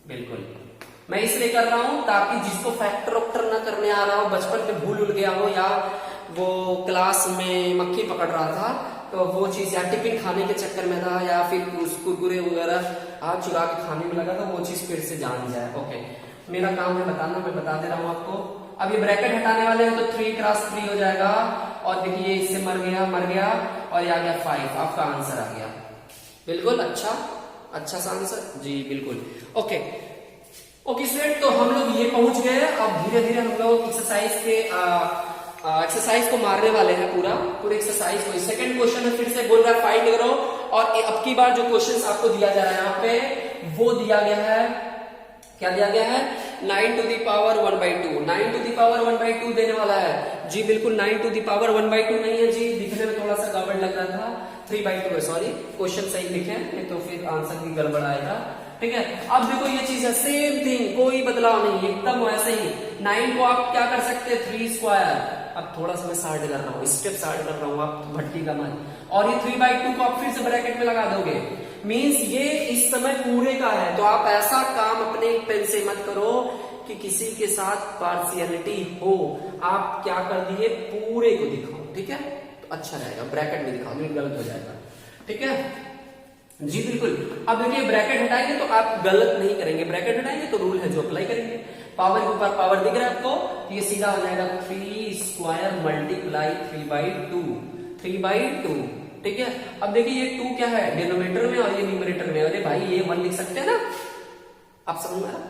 बिल्कुल। मैं इसलिए कर रहा हूं ताकि जिसको फैक्टर वैक्टर ना करने आ रहा हो, बचपन में भूल गया हो, या वो क्लास में मक्खी पकड़ रहा था तो वो चीज, या टिफिन खाने के चक्कर में था, या फिर कुरकुरे वगैरह हाथ चुरा के खाने में लगा था, वो चीज फिर से जान जाए। ओके, मेरा काम है बताना, मैं बता दे रहा हूं आपको। अब ये ब्रैकेट हटाने वाले हैं तो 3 क्रॉस 3 हो जाएगा, और देखिए इससे मर गया और ये आ गया 5, आपका आंसर आ गया। बिल्कुल अच्छा सा आंसर जी, बिल्कुल। ओके स्टूडेंट, तो हम लोग ये पहुंच गए। अब धीरे धीरे हम लोग एक्सरसाइज को मारने वाले हैं, पूरे एक्सरसाइज को। सेकंड क्वेश्चन है, फिर से बोल रहा है फाइंड करो, और अब की बार जो क्वेश्चंस आपको दिया जा रहा है यहाँ पे, वो दिया गया है, क्या दिया गया है, 9 to the power 1/2, 9 to the power 1/2 देने वाला है जी। बिल्कुल 9 to the power 1/2 नहीं है जी, दिखने में थोड़ा सा गड़बड़ लग रहा था, 3/2 है, सॉरी, क्वेश्चन सही लिखे, नहीं तो फिर आंसर भी गड़बड़ आएगा। ठीक है। अब देखो ये चीज है सेम थिंग, कोई बदलाव नहीं, एकदम वैसे ही। 9 को आप क्या कर सकते हैं 3 स्क्वायर। अब थोड़ा सा मैं साइड कर रहा हूँ, स्टेप साइड कर रहा हूँ, आप भटकी का मत। और ये 3/2 को आप फिर से ब्रैकेट में लगा दोगे, मीन्स ये इस समय पूरे का है। तो आप ऐसा काम अपने पेन से मत करो कि किसी के साथ पार्शियलिटी हो। आप क्या कर दिए, पूरे को दिखाओ, ठीक है, तो अच्छा रहेगा। ब्रैकेट में दिखाओ, नहीं गलत हो जाएगा, ठीक है जी बिल्कुल। अब देखिए ब्रैकेट हटाएंगे तो आप गलत नहीं करेंगे, ब्रैकेट हटाएंगे तो रूल है जो अप्लाई करेंगे। पावर के ऊपर पावर दिख रहा है आपको, तो ये सीधा हो जाएगा 3 स्क्वायर मल्टीप्लाई 3/2, 3/2, ठीक है। अब देखिए ये 2 क्या है डिनोमिनेटर में और ये न्यूमरेटर में। अरे भाई ये 1 लिख सकते हैं ना, आप समझ में आ रहा।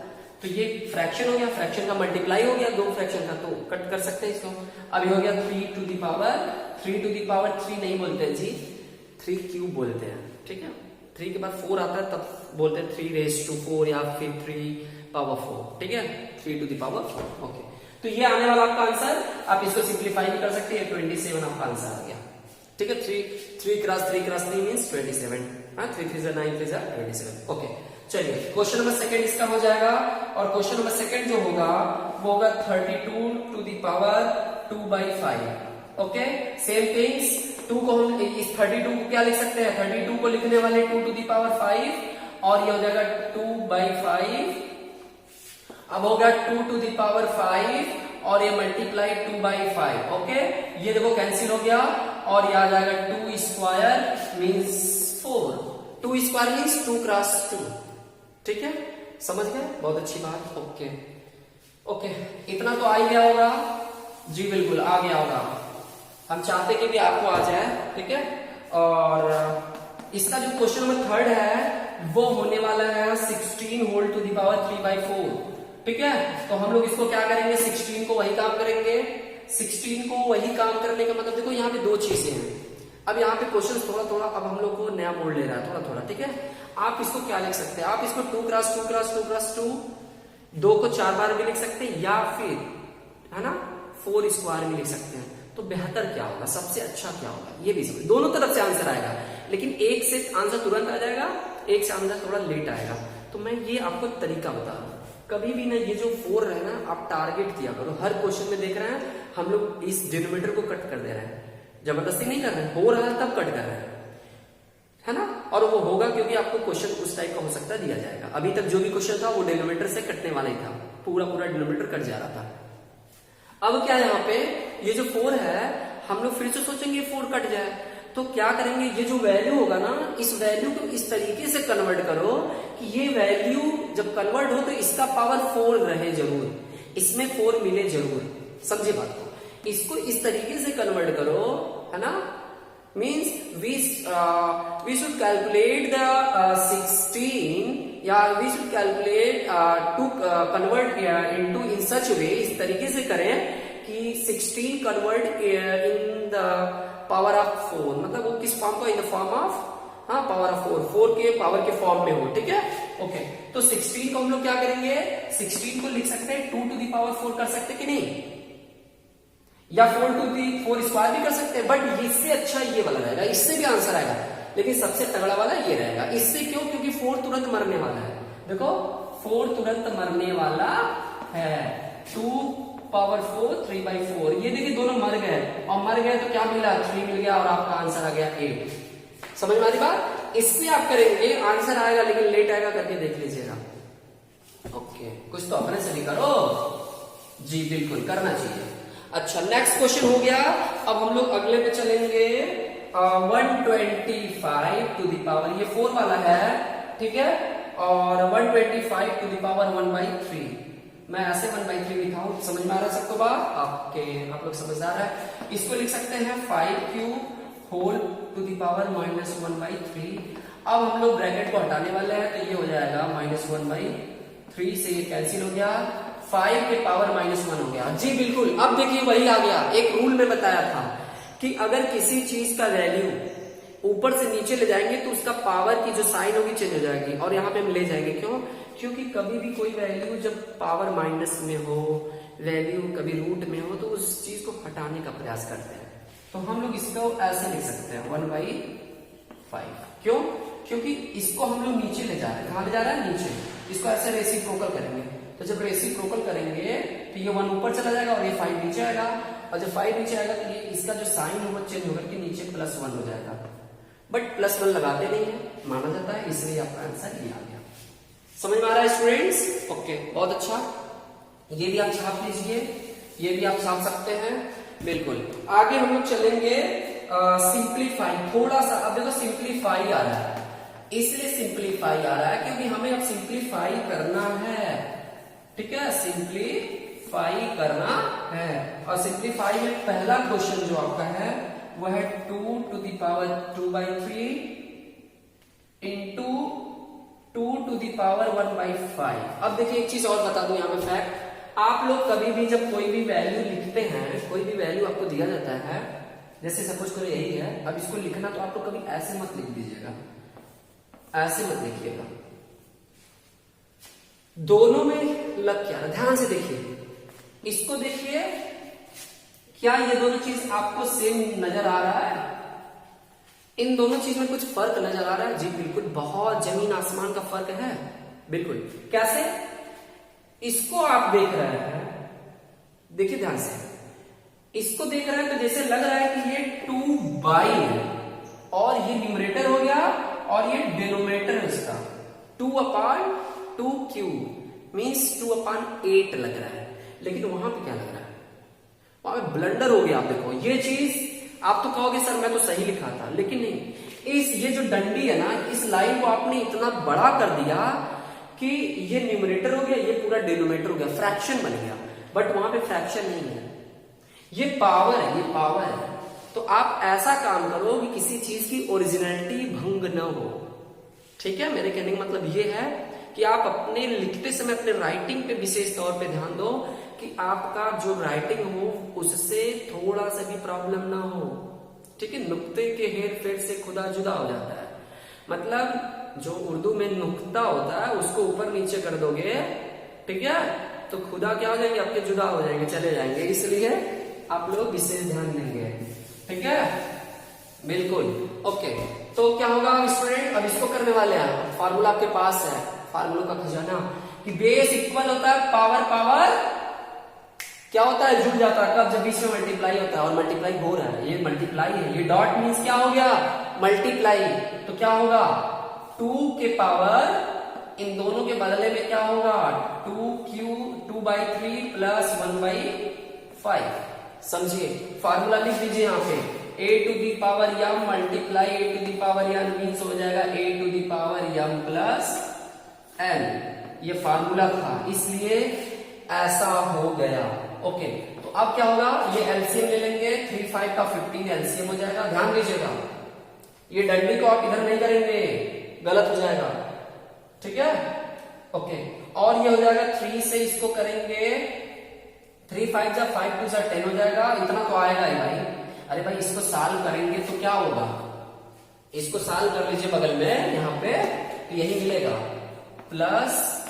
तो ये फ्रैक्शन हो गया, फ्रैक्शन का मल्टीप्लाई हो गया, 2 फ्रैक्शन का, तो कट कर सकते हैं इसको। अब ये हो गया 3 टू दी पावर 3 नहीं बोलते हैं जी, 3 क्यूब बोलते हैं, ठीक है। 3 के बाद 4 आता है तब बोलते हैं 3⁴ या फिर 3⁴, ठीक है, 3 टू दी पावर 4, ओके। तो ये आने वाला आपका आंसर, आप इसको सिंप्लीफाई भी कर सकते हैं, 27 आपका आंसर आ गया, ठीक है। 3 क्रॉस 3 मीन्स 27, 3 3 9 3 27, ओके। चलिए क्वेश्चन नंबर सेकंड इसका हो जाएगा, और क्वेश्चन नंबर सेकंड जो होगा वो होगा 32 to the power 2/5, okay. Same things, 2 को हम इस 32 को क्या लिख सकते हैं, 32 को लिखने वाले 2 टू दी पावर 5, और ये हो जाएगा 2/5। अब होगा 2 टू दी पावर 5 और ये मल्टीप्लाई 2/5, ओके। ये देखो कैंसिल हो गया, और ये आ जाएगा 2 square means 4, 2 square means 2 cross 2, ठीक है, समझ गए, बहुत अच्छी बात, ओके ओके। इतना तो आ ही गया होगा जी, बिल्कुल आ गया होगा। हम चाहते कि भी आपको आ जाए, ठीक है। और इसका जो क्वेश्चन नंबर थर्ड है वो होने वाला है 16 होल टू दी पावर 3/4, ठीक है। तो हम लोग इसको क्या करेंगे, 16 को वही काम करेंगे। 16 को वही काम करने का मतलब देखो यहाँ पे 2 चीजें हैं। अब यहाँ पे क्वेश्चन थोड़ा थोड़ा अब हम लोग को नया मोड़ ले रहा है, थोड़ा थोड़ा, ठीक है। आप इसको क्या लिख सकते हैं, आप इसको 2 क्रॉस 2 क्रॉस 2 क्रॉस 2, 2 को 4 बार भी लिख सकते हैं, या फिर है ना 4 स्क्वायर में लिख सकते हैं। तो बेहतर क्या होगा, सबसे अच्छा क्या होगा, ये भी समझ, दोनों तरफ से आंसर आएगा, लेकिन एक से आंसर तुरंत आ जाएगा, एक से आंसर थोड़ा लेट आएगा। तो मैं ये आपको तरीका बता रहा हूं, कभी भी ना ये जो 4 है ना, आप टारगेट किया करो। हर क्वेश्चन में देख रहे हैं हम लोग इस डिनोमिनेटर को कट कर दे रहे हैं, जबरदस्ती नहीं कर रहे हैं, हो रहा है तब कट कर रहे हैं, है ना। और वो होगा क्योंकि आपको क्वेश्चन उस टाइप का हो सकता है दिया जाएगा। अभी तक जो भी क्वेश्चन था वो डिनोमिनेटर से कटने वाला ही था, पूरा पूरा डिनोमिनेटर कट जा रहा था। अब क्या है यहाँ पे, ये जो 4 है हम लोग फिर से सोचेंगे 4 कट जाए, तो क्या करेंगे, ये जो वैल्यू होगा ना, इस वैल्यू को इस तरीके से कन्वर्ट करो कि ये वैल्यू जब कन्वर्ट हो तो इसका पावर 4 रहे जरूर, इसमें 4 मिले जरूर, समझे बात को। इसको इस तरीके से कन्वर्ट करो, है ना, means we should calculate the 16 या we should calculate to convert into in such way, इस तरीके से करें कि 16 convert in the power of 4, मतलब वो किस फॉर्म को, in the form of power of 4 के पावर के फॉर्म में हो, ठीक है, ओके। तो 16 को हम लोग क्या करेंगे, 16 को लिख सकते हैं 2 टू दी पावर 4 कर सकते कि नहीं, या 4 टू दी 4 स्क्वायर भी कर सकते हैं, बट इससे अच्छा ये वाला रहेगा, इससे भी आंसर आएगा, लेकिन सबसे तगड़ा वाला ये रहेगा। इससे क्यों, क्योंकि 4 तुरंत मरने वाला है, देखो 4 तुरंत मरने वाला है, 2 पावर 4 3/4, ये देखिए दोनों मर गए, और मर गए तो क्या मिला, 3 मिल गया, और आपका आंसर आ गया 8। समझ में आ रही बात, इससे आप करेंगे आंसर आएगा, लेकिन लेट आएगा, करके देख लीजिएगा, ओके। कुछ तो अपने से भी करो जी, बिल्कुल करना चाहिए। अच्छा नेक्स्ट क्वेश्चन हो गया, अब हम लोग अगले पे चलेंगे। 125 टू दी पावर, ये 4 वाला है, ठीक है, और 125 टू दी पावर 1/3, मैं ऐसे 1/3 लिखा हूं, समझ में आ रहा है सबको बात, आपके आप लोग समझदार है। इसको लिख सकते हैं 5³ होल टू दी पावर -1/3। अब हम लोग ब्रैकेट को हटाने वाले हैं, तो ये हो जाएगा -1/3 से ये कैंसिल हो गया, 5 के पावर -1 हो गया जी, बिल्कुल। अब देखिए वही आ गया, एक रूल में बताया था कि अगर किसी चीज का वैल्यू ऊपर से नीचे ले जाएंगे तो उसका पावर की जो साइन होगी चेंज हो जाएगी, और यहाँ पे हम ले जाएंगे, क्यों, क्योंकि कभी भी कोई वैल्यू जब पावर माइनस में हो, वैल्यू कभी रूट में हो, तो उस चीज को हटाने का प्रयास करते हैं। तो हम लोग इसको ऐसे लिख सकते हैं 1/5, क्यों, क्योंकि इसको हम लोग नीचे ले जा रहे हैं। कहां ले जा रहे हैं? नीचे। इसको ऐसे रेसिप्रोकल करेंगे, तो जब रेसिप्रोकल करेंगे तो ये 1 ऊपर चला जाएगा और ये 5 नीचे आएगा, और जब 5 नीचे आएगा तो ये इसका जो साइन होगा चेंज होकर के नीचे +1 हो जाएगा। बट +1 लगाते नहीं है, माना जाता है, इसलिए आपका आंसर ये आ गया। समझ में आ रहा है स्टूडेंट्स? ओके, बहुत अच्छा। ये भी आप छाप लीजिए, ये भी आप छाप सकते हैं। बिल्कुल। आगे हम लोग चलेंगे सिंप्लीफाई। थोड़ा सा अब देखो सिंप्लीफाई आ रहा है, इसलिए सिंप्लीफाई आ रहा है क्योंकि हमें अब सिंप्लीफाई करना है। ठीक है, सिंप्लीफाई करना है। और सिंप्लीफाई में पहला क्वेश्चन जो आपका है वो है 2 to the power 2/3 into 2 to the power 1/5। अब देखिए एक चीज और बता दूं यहाँ पे फैक्ट, आप लोग कभी भी जब कोई भी वैल्यू लिखते हैं, कोई भी वैल्यू आपको दिया जाता है, जैसे सपोज करो यही है, अब इसको लिखना तो आप लोग कभी ऐसे मत लिख दीजिएगा, ऐसे मत लिखिएगा। दोनों में लग क्या, ध्यान से देखिए, इसको देखिए, क्या ये दोनों चीज आपको सेम नजर आ रहा है? इन दोनों चीज में कुछ फर्क नजर आ रहा है? जी बिल्कुल, बहुत जमीन आसमान का फर्क है। बिल्कुल। कैसे? इसको आप देख रहे हैं, देखिए ध्यान से, इसको देख रहे हैं तो जैसे लग रहा है कि ये 2/, और ये न्यूमरेटर हो गया और ये डिनोमिनेटर है इसका 2/2³ मीन्स 2/8 लग रहा है। लेकिन वहां पे क्या लग रहा है? वहां पे ब्लंडर हो गया। आप देखो ये चीज, आप तो कहोगे सर मैं तो सही लिखा था, लेकिन नहीं, ये जो डंडी है ना, इस लाइन को आपने इतना बड़ा कर दिया कि ये न्यूमरेटर हो गया, ये पूरा डिनोमिनेटर हो गया, फ्रैक्शन बन गया। बट वहां पे फ्रैक्शन नहीं है, ये पावर है, ये पावर है। तो आप ऐसा काम करो कि किसी चीज की ओरिजिनलिटी भंग न हो। ठीक है, मेरे कहने का मतलब ये है कि आप अपने लिखते समय अपने राइटिंग पे विशेष तौर पे ध्यान दो कि आपका जो राइटिंग हो उससे थोड़ा सा भी प्रॉब्लम ना हो। ठीक है, नुक्ते के हेर फेर से खुदा जुदा हो जाता है। मतलब जो उर्दू में नुक्ता होता है उसको ऊपर नीचे कर दोगे, ठीक है, तो खुदा क्या हो जाएंगे? आपके जुदा हो जाएंगे, चले जाएंगे। इसलिए आप लोग विशेष ध्यान देंगे। ठीक है, बिल्कुल। ओके, तो क्या होगा स्टूडेंट? अब इसको करने वाले हैं, फार्मूला आपके पास है, फार्मूला का खजाना, कि बेस इक्वल होता है पावर क्या होता है? जुड़ जाता है। कब? जब बीच में मल्टीप्लाई होता है, और मल्टीप्लाई हो रहा है, ये मल्टीप्लाई है, ये डॉट मीन्स क्या हो गया? मल्टीप्लाई। तो क्या होगा? 2 के पावर, इन दोनों के बदले में क्या होगा? 2/3 प्लस 1/5। समझिए, फार्मूला लिख दीजिए यहाँ पे, a to the power m multiply a to the power n means हो जाएगा a to the power m plus n। ये फार्मूला था, इसलिए ऐसा हो गया। ओके, तो अब क्या होगा? ये एलसीएम ले लेंगे, 3 5 का 15 एलसीएम हो जाएगा। ध्यान दीजिएगा, ये डंडी को आप इधर नहीं करेंगे, गलत हो जाएगा। ठीक है, ओके, और ये हो जाएगा 3 से इसको करेंगे, 3 5 जा 5 2 जा 10 हो जाएगा। इतना तो आएगा ही भाई। अरे भाई इसको सॉल्व करेंगे तो क्या होगा? इसको सॉल्व कर लीजिए बगल में यहाँ पे, तो यही मिलेगा, प्लस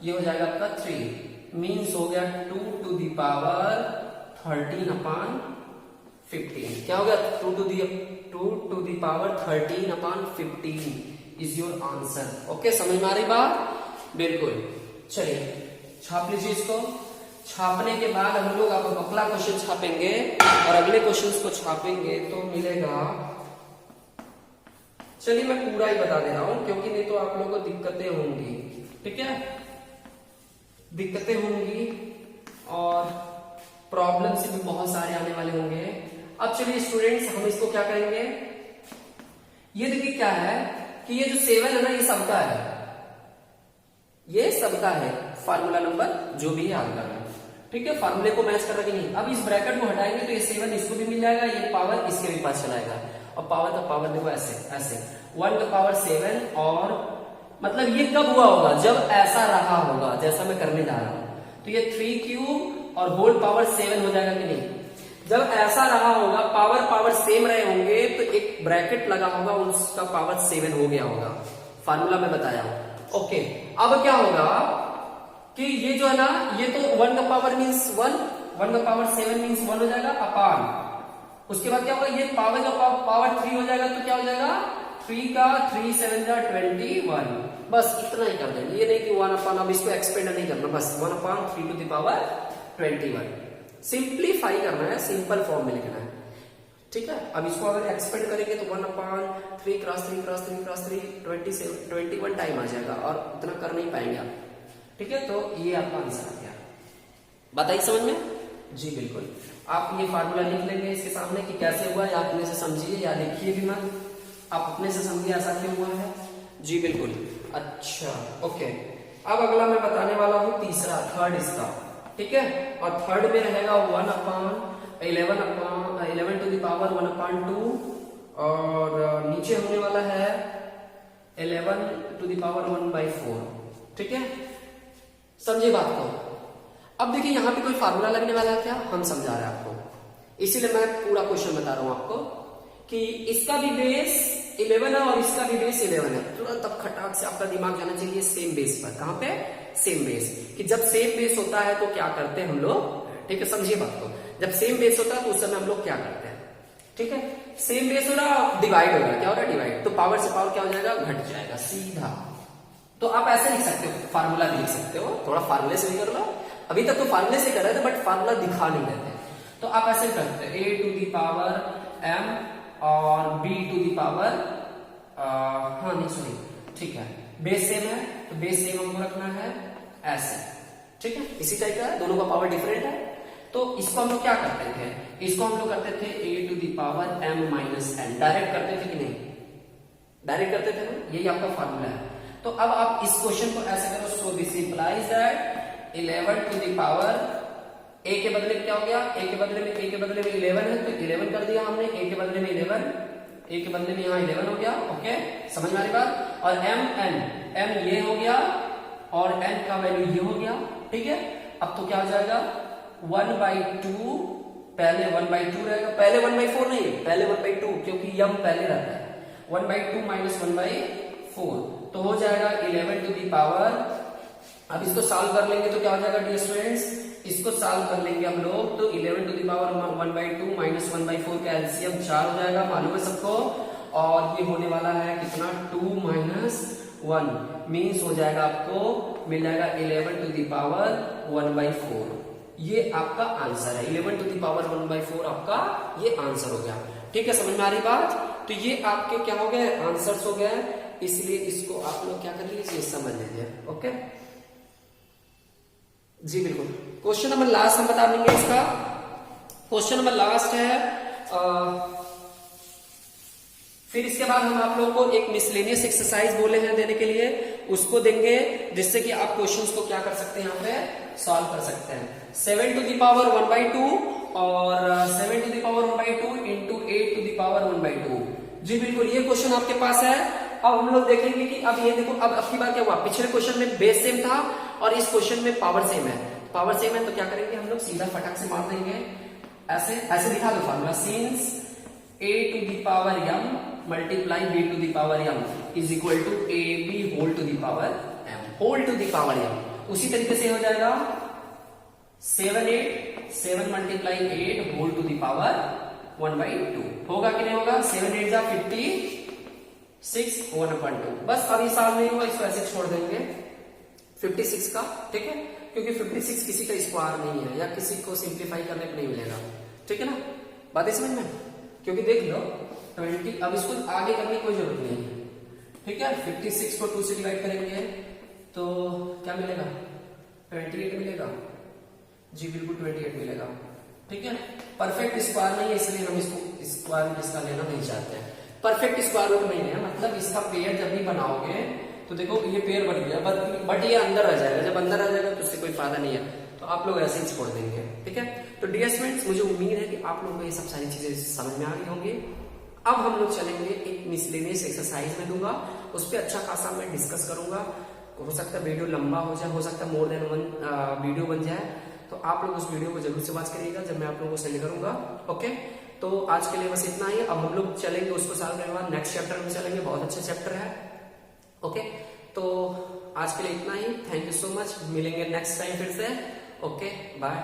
ये हो जाएगा आपका 3 मीन्स हो गया 2 to the power 13/15। क्या हो गया? 2 to the power 13/15 is your answer. Okay, समझ में आ रही बात? बिल्कुल। चलिए छाप लीजिए इसको। छापने के बाद हम लोग अब अगला क्वेश्चन छापेंगे, और अगले क्वेश्चंस को छापेंगे तो मिलेगा, चलिए मैं पूरा ही बता दे रहा हूं क्योंकि नहीं तो आप लोगों को दिक्कतें होंगी। ठीक है, दिक्कतें होंगी और प्रॉब्लम्स भी बहुत सारे आने वाले होंगे। अब चलिए स्टूडेंट्स, हम इसको क्या करेंगे? ये देखिए क्या है कि ये जो 7 है ना, ये सबका है, ये सबका है, फार्मूला नंबर जो भी है आपका। ठीक है, फार्मूले को मैच कर रहा कि नहीं। अब इस ब्रैकेट को हटाएंगे तो ये 7 इसको भी मिल जाएगा, ये पावर इसके भी पास चलाएगा, और पावर का पावर देखो ऐसे ऐसे 1 का पावर 7। और मतलब ये कब हुआ होगा? जब ऐसा रहा होगा जैसा मैं करने जा रहा हूं। तो ये 3³ और होल पावर 7 हो जाएगा कि नहीं? जब ऐसा रहा होगा, पावर सेम रहे होंगे, तो एक ब्रैकेट लगा होगा, उसका पावर 7 हो गया होगा। फार्मूला में बताया हूं। ओके, अब क्या होगा कि ये जो है ना, ये तो 1 का पावर मीन्स 1, 1 का पावर 7 मीन्स 1 हो जाएगा अपान। उसके बाद क्या होगा? ये पावर का पावर 3 हो जाएगा, तो क्या हो जाएगा? 3 का 3 7 का 21, बस इतना ही कर देंगे। ये नहीं कि 1 अपॉन, अब इसको एक्सपेंड नहीं करना, बस 1 upon 3 to the power 21 simplify करना है, सिंपल फॉर्म में लिखना है, ठीक है। अब इसको अगर एक्सपेंड करेंगे तो 1 upon 3 cross 3 cross 3 cross 3 21 time आ जाएगा और उतना कर नहीं पाएंगे आप, ठीक है। तो ये आपका आंसर आ गया। बताइए समझ में? जी बिल्कुल। आप ये फार्मूला लिख लेंगे इसके सामने कि कैसे हुआ है, आप अपने से समझिए या लिखिए भी मत, आप अपने से समझिए ऐसा क्यों हुआ है। जी बिल्कुल। अच्छा ओके, अब अगला मैं बताने वाला हूं तीसरा, थर्ड इसका, ठीक है। और थर्ड में रहेगा 1 upon 11 to the power 1 upon 2 और नीचे होने वाला है 11 टू द पावर 1/4, ठीक है। समझिए बात को। अब देखिए यहां पे कोई फार्मूला लगने वाला है क्या, हम समझा रहे हैं आपको, इसीलिए मैं पूरा क्वेश्चन बता रहा हूं आपको कि इसका भी बेस 11 है और इसका भी बेस 11 है। तुरंत अब खटाक से आपका दिमाग जाना चाहिए सेम बेस पर। कहां पे? Same base. कि जब सेम बेस होता है तो क्या करते हैं हम लोग, ठीक है, समझिए बात को। जब सेम बेस होता है तो उस समय हम लोग क्या करते हैं, ठीक है। सेम बेस हो रहा, डिवाइड हो रहा, क्या हो रहा है, डिवाइड, तो पावर से पावर क्या हो जाएगा, घट जाएगा सीधा। तो आप ऐसे लिख सकते हो, फार्मूला भी लिख सकते हो, थोड़ा फार्मूले से भी कर लो। अभी तक तो फार्मूले से कर रहे थे बट फार्मूला दिखा नहीं रहे थे, तो आप ऐसे करते हैं a to the power m और b टू दी पावर हाँ नहीं सॉरी, ठीक है, बेस सेम है तो बेस सेम हमको रखना है ऐसे, ठीक है, इसी टाइप का है, दोनों का पावर डिफरेंट है। तो इसको हम लोग क्या करते थे, इसको हम लोग करते थे a to the power m minus n, direct करते थे कि नहीं, डायरेक्ट करते थे ना, यही आपका फार्मूला है। तो अब आप इस क्वेश्चन को ऐसे करो, so this implies that 11 to the power a के बदले में क्या हो गया, a के बदले में 11 है तो 11 कर दिया हमने, a के बदले में 11, a के बदले में यहाँ 11 हो गया, ओके, समझ में आ रही बात। और m ये हो गया और n का वैल्यू ये हो गया, ठीक है। अब तो क्या हो जाएगा 1/2, पहले 1/2 रहेगा, पहले 1/4 नहीं, पहले 1/2 क्योंकि m पहले रहता है, 1/2 माइनस 1/4 तो हो जाएगा 11 टू दी पावर। अब इसको सॉल्व कर लेंगे तो क्या हो जाएगा डियर स्टूडेंट्स, इसको सॉल्व कर लेंगे हम लोग तो 11 टू दी पावर 1/2 माइनस 1/4 का एलसीएम 4 हो जाएगा, मालूम है सबको। और ये होने वाला है कितना, 2 माइनस 1 मीन्स हो जाएगा आपको, मिल जाएगा 11 टू दी पावर 1/4। ये आपका आंसर है, 11 टू दी पावर 1/4 आपका ये आंसर हो गया, ठीक है, समझ में आ रही बात। तो ये आपके क्या हो गए, आंसर्स हो गए, इसलिए इसको आप लोग क्या कर लीजिए, समझ लीजिए, ओके। जी बिल्कुल। क्वेश्चन नंबर लास्ट हम बता देंगे इसका, क्वेश्चन नंबर लास्ट है। फिर इसके बाद हम आप लोगों को एक मिसलेनियस एक्सरसाइज बोले हैं देने के लिए, उसको देंगे जिससे कि आप क्वेश्चंस को क्या कर सकते हैं, यहाँ पे सॉल्व कर सकते हैं। 7 टू द पावर 1/2 और 7 to the power 1/2 into 8 to the power 1/2। जी बिल्कुल, ये क्वेश्चन आपके पास है। अब हम लोग देखेंगे कि अब ये देखो, अब की बार क्या हुआ, पिछले क्वेश्चन में बेस सेम था और इस क्वेश्चन में पावर सेम है, पावर सेम है तो क्या करेंगे हम लोग, सीधा फटाक से मार देंगे, ऐसे ऐसे दिखा दो formula, since a to the power m multiply b to the power m is equal to ab whole to the power m whole to the power m। उसी तरीके से हो जाएगा 7 multiply 8 whole to the power 1/2 होगा कि नहीं होगा, 7 8 जा 56 1/2। बस अब ये सॉल्व नहीं हुआ, इसको ऐसे छोड़ देंगे 56 का, ठीक है, क्योंकि 56 किसी का स्क्वायर नहीं है या किसी को सिंप्लीफाई करने को नहीं मिलेगा, ठीक है ना, बातें समझ में। क्योंकि देख लो 20, अब इसको आगे करने की कोई जरूरत नहीं है, ठीक है। 56 को 2 से डिवाइड करेंगे तो क्या मिलेगा, 28 मिलेगा, जी बिल्कुल 28 मिलेगा, ठीक है। परफेक्ट स्क्वायर नहीं है इसलिए हम इसको स्क्वायर रूट इसका लेना नहीं चाहते हैं, परफेक्ट स्क्वायर रूट नहीं है, मतलब इसका पेयर जब भी बनाओगे तो देखो ये पेयर बन गया, बट ये अंदर रह जाएगा, जब अंदर रह जाएगा तो उससे कोई फायदा नहीं है, तो आप लोग ऐसे ही छोड़ देंगे, ठीक है। तो डियर स्टूडेंट्स, मुझे उम्मीद है कि आप लोगों को ये सब सारी चीजें समझ में आ गई होंगी। अब हम लोग चलेंगे एक मिसलेनियस एक्सरसाइज में दूंगा, उस पर अच्छा खासा मैं डिस्कस करूंगा, हो सकता है वीडियो लंबा हो जाए, हो सकता है मोर देन 1 वीडियो बन जाए, तो आप लोग उस वीडियो को जरूर से वॉच करिएगा जब मैं आप लोगों को सेंड करूंगा, ओके। तो आज के लिए बस इतना ही, अब हम लोग चलेंगे उसको सॉल्व करने के बाद नेक्स्ट चैप्टर में चलेंगे, बहुत अच्छा चैप्टर है, ओके। तो आज के लिए इतना ही, थैंक यू सो मच, मिलेंगे नेक्स्ट टाइम फिर से, ओके बाय।